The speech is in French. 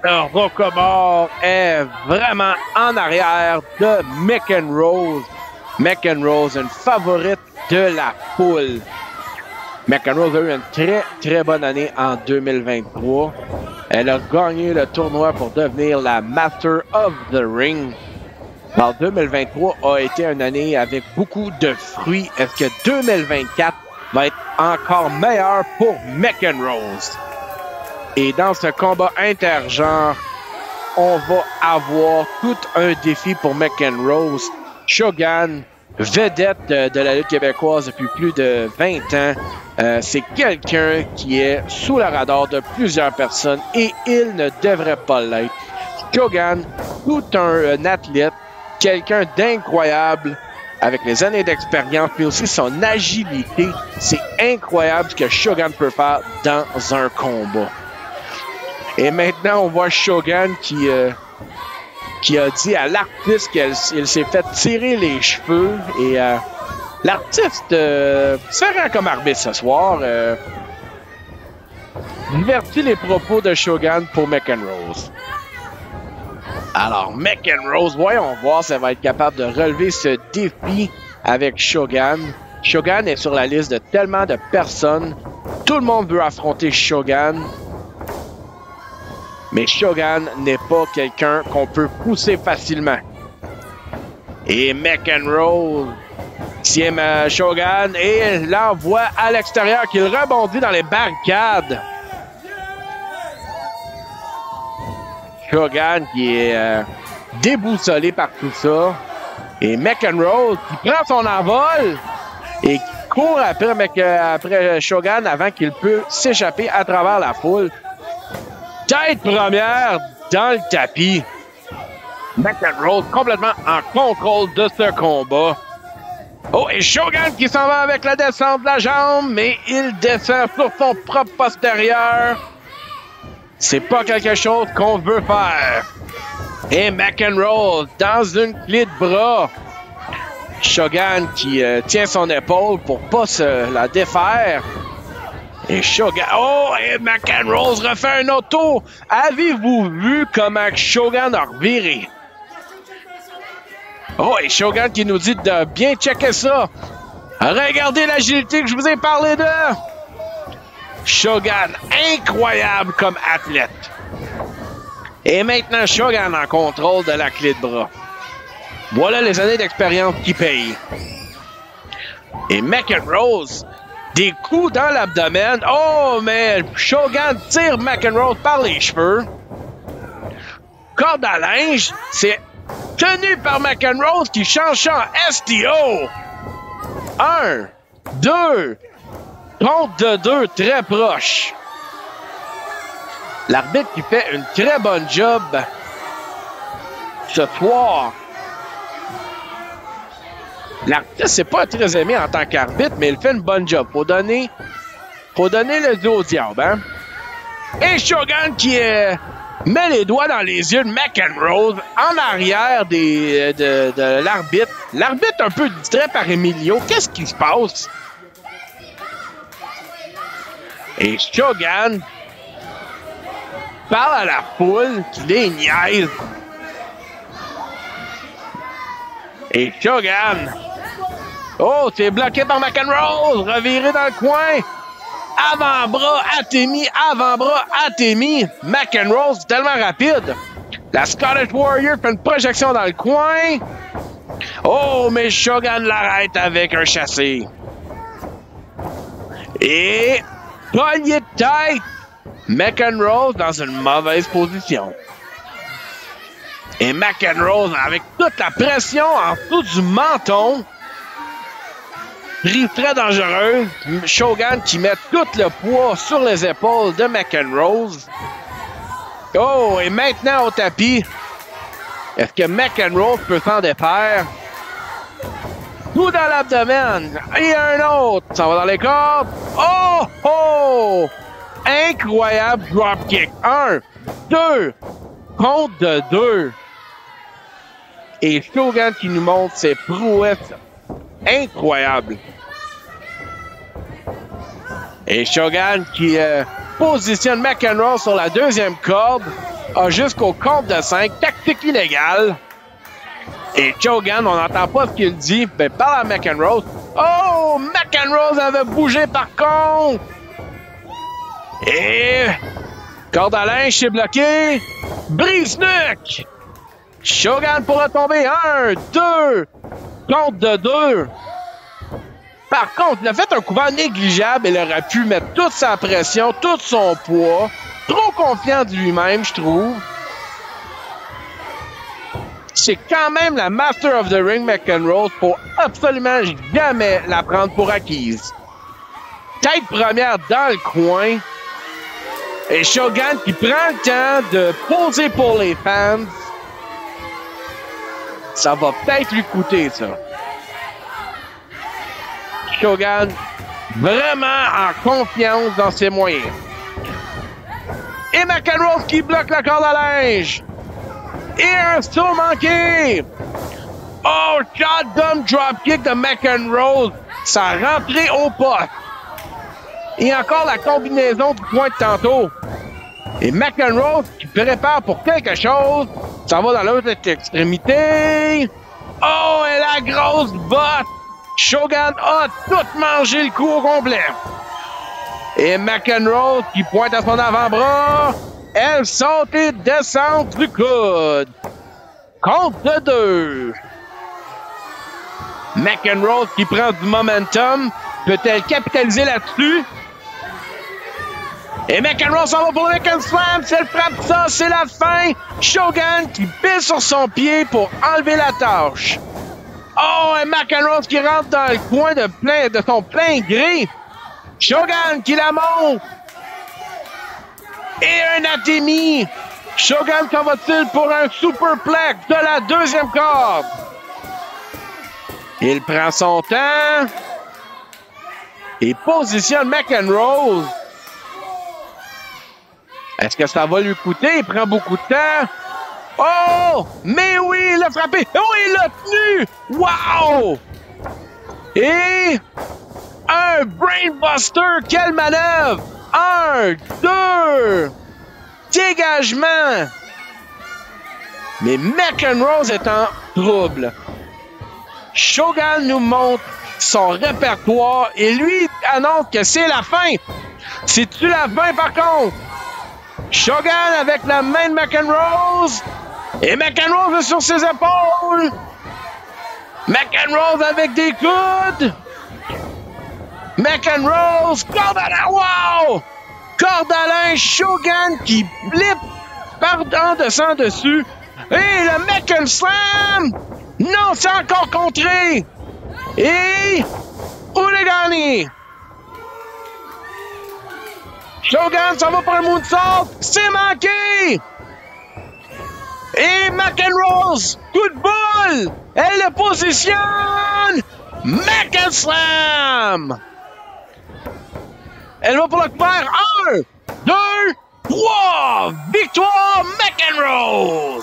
Rocamore est vraiment en arrière de McEnroe. McEnroe, une favorite de la foule. McEnroe a eu une très bonne année en 2023. Elle a gagné le tournoi pour devenir la Master of the Ring. Alors, 2023 a été une année avec beaucoup de fruits. Est-ce que 2024 va être encore meilleur pour McEnroe? Et dans ce combat intergenre, on va avoir tout un défi pour McEnroe. Shogun, vedette de la lutte québécoise depuis plus de 20 ans. C'est quelqu'un qui est sous le radar de plusieurs personnes et il ne devrait pas l'être. Shogun, tout un athlète, quelqu'un d'incroyable avec les années d'expérience, mais aussi son agilité. C'est incroyable ce que Shogun peut faire dans un combat. Et maintenant, on voit Shogun qui a dit à l'artiste qu'il s'est fait tirer les cheveux. Et l'artiste se rend comme arbitre ce soir. Divertit les propos de Shogun pour McEnroe. Alors, McEnroe, voyons voir si elle va être capable de relever ce défi avec Shogun. Shogun est sur la liste de tellement de personnes. Tout le monde veut affronter Shogun. Mais Shogun n'est pas quelqu'un qu'on peut pousser facilement. Et McEnroe tient Shogun et l'envoie à l'extérieur qu'il rebondit dans les barricades. Shogun qui est déboussolé par tout ça. Et McEnroe qui prend son envol et qui court après Shogun avant qu'il puisse s'échapper à travers la foule. Tête première dans le tapis. McEnroe complètement en contrôle de ce combat. Oh, et Shogun qui s'en va avec la descente de la jambe, mais il descend sur son propre postérieur. C'est pas quelque chose qu'on veut faire. Et McEnroe dans une clé de bras. Shogun qui tient son épaule pour pas se la défaire. Et Shogun... Oh! Et McEnroe refait un autre tour! Avez-vous vu comment Shogun a reviré? Oh! Et Shogun qui nous dit de bien checker ça! Regardez l'agilité que je vous ai parlé de! Shogun, incroyable comme athlète! Et maintenant, Shogun en contrôle de la clé de bras. Voilà les années d'expérience qui payent. Et McEnroe... Des coups dans l'abdomen. Oh, mais Shogun tire McEnroe par les cheveux. Corde à linge. C'est tenu par McEnroe qui change ça en STO. 1, 2. Compte de 2 très proche. L'arbitre qui fait une très bonne job ce soir. L'artiste, c'est pas très aimé en tant qu'arbitre, mais il fait une bonne job. Faut donner le dos au diable, hein? Et Shogun qui met les doigts dans les yeux de McEnroe en arrière de l'arbitre. L'arbitre un peu distrait par Emilio. Qu'est-ce qui se passe? Et Shogun parle à la foule qui les niaise. Et Shogun... Oh, c'est bloqué par McEnroe. Reviré dans le coin. Avant-bras Atemi, avant-bras Atemi. McEnroe, c'est tellement rapide. La Scottish Warrior fait une projection dans le coin. Oh, mais Shogun l'arrête avec un chassé. Et poignée de tête. McEnroe dans une mauvaise position. Et McEnroe avec toute la pression en dessous du menton. Pris très dangereux. Shogun qui met tout le poids sur les épaules de McEnroe. Oh, et maintenant au tapis. Est-ce que McEnroe peut s'en défaire? Tout dans l'abdomen. Et un autre. Ça va dans les cordes. Oh, oh! Incroyable dropkick. 1, 2. Compte de 2. Et Shogun qui nous montre ses prouesses incroyables. Et Shogun qui positionne McEnroe sur la deuxième corde. a jusqu'au compte de 5, tactique illégale. Et Shogun, on n'entend pas ce qu'il dit, mais parle à McEnroe. Oh, McEnroe avait bougé par contre. Et corde à linge, c'est bloqué. Brise-nuque. Shogun pourra tomber. 1, 2. Compte de 2. Par contre, il a fait un couvert négligeable. Il aurait pu mettre toute sa pression, tout son poids. Trop confiant de lui-même, je trouve. C'est quand même la Master of the Ring, McEnroe. Faut absolument jamais la prendre pour acquise. Tête première dans le coin. Et Shogun qui prend le temps de poser pour les fans. Ça va peut-être lui coûter, ça. Shogun, vraiment en confiance dans ses moyens. Et McEnroe qui bloque la corde à linge. Et un saut manqué. Oh, shotgun dropkick de McEnroe. Ça a rentré au poste. Et encore la combinaison du point de tantôt. Et McEnroe qui prépare pour quelque chose. Ça va dans l'autre extrémité. Oh, et la grosse botte. Shogun a tout mangé le coup au complet. Et McEnroe qui pointe à son avant-bras. Elle saute et descend du coude. Compte de 2. McEnroe qui prend du momentum. Peut-elle capitaliser là-dessus? Et McEnroe s'en va pour le Neck Slam. Si elle frappe ça, c'est la fin. Shogun qui pisse sur son pied pour enlever la tâche. Oh, et McEnroe qui rentre dans le coin de son plein gré. Shogun qui la monte. Et un Atemi. Shogun s'en va-t-il pour un superplex de la deuxième corde? Il prend son temps. Et positionne McEnroe. Est-ce que ça va lui coûter? Il prend beaucoup de temps. Oh! Mais oui, il l'a frappé. Oh, il l'a tenu! Wow! Et un Brainbuster. Quelle manœuvre! 1, 2. Dégagement. Mais McEnroe est en trouble. Shogun nous montre son répertoire et lui annonce que c'est la fin. C'est-tu la fin par contre? Shogun avec la main de McEnroe. Et McEnroe est sur ses épaules. McEnroe avec des coudes. McEnroe, corde à linge, wow! Corde à linge, Shogun qui flippe en descend dessus. Et le Mecken Slam! Non, c'est encore contré! Et Olegani! Shogun s'en va pour un moonsault! C'est manqué! Et McEnroe, coup de boule! Elle le positionne! Mecken Slam! Elle va pour le faire. 1, 2, 3! Victoire McEnroe!